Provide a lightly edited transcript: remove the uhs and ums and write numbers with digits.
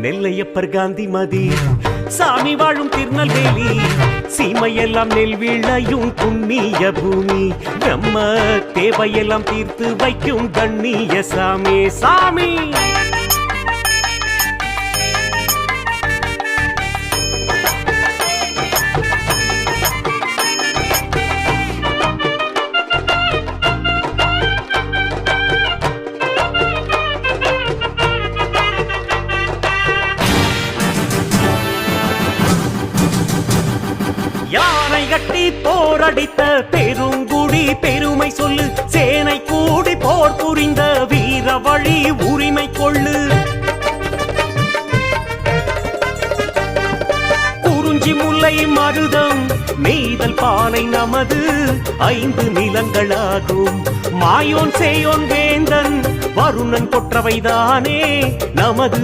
நெல்லையப்பர் காந்திமதி சாமி வாழும் திருநெல்வேலி சீமையெல்லாம் நெல் விளையும் புண்ணிய பூமி நம்ம தேவையெல்லாம் தீர்த்து வைக்கும் கண்ணிய சாமி சாமி. யானை கட்டி போரடித்த பெருங்குடி பெருமை சொல்லு சேனை கூடி போர் புரிந்த வீர வழி உரிமை கொள்ளு. குறிஞ்சி முல்லை மருதம் நெய்தல் பாலை நமது 5 நிலங்களாகும். மாயோன் சேயோன் வேந்தன் வருணன் கொற்றவைதானே நமது